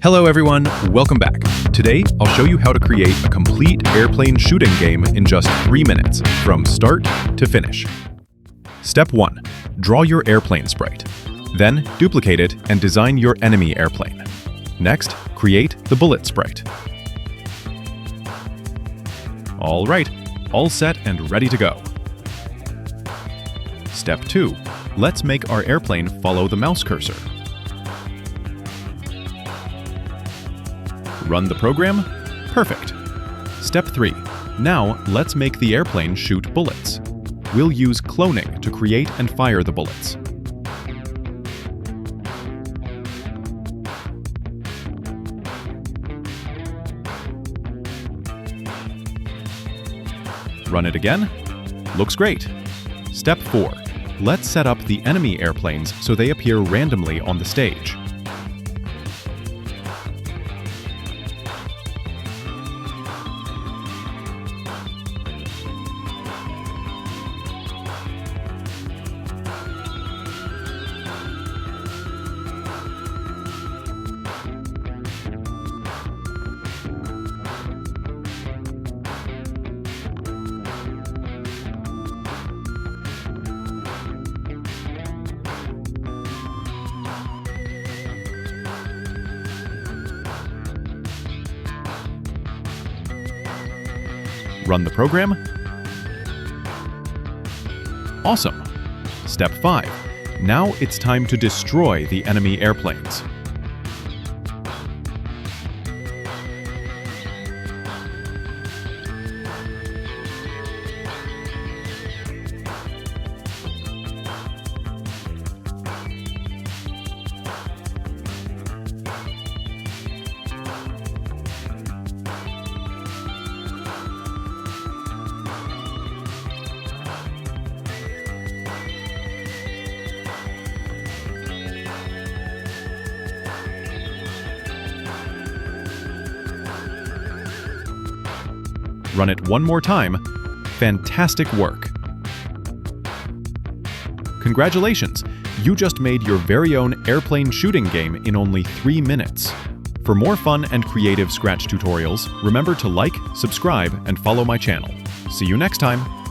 Hello everyone, welcome back. Today, I'll show you how to create a complete airplane shooting game in just 3 minutes, from start to finish. Step 1. Draw your airplane sprite. Then, duplicate it and design your enemy airplane. Next, create the bullet sprite. Alright, all set and ready to go. Step 2. Let's make our airplane follow the mouse cursor. Run the program? Perfect. Step 3. Now, let's make the airplane shoot bullets. We'll use cloning to create and fire the bullets. Run it again? Looks great. Step 4. Let's set up the enemy airplanes so they appear randomly on the stage. Run the program. Awesome. Step 5. Now it's time to destroy the enemy airplanes. Run it one more time. Fantastic work. Congratulations! You just made your very own airplane shooting game in only 3 minutes. For more fun and creative Scratch tutorials, remember to like, subscribe, and follow my channel. See you next time!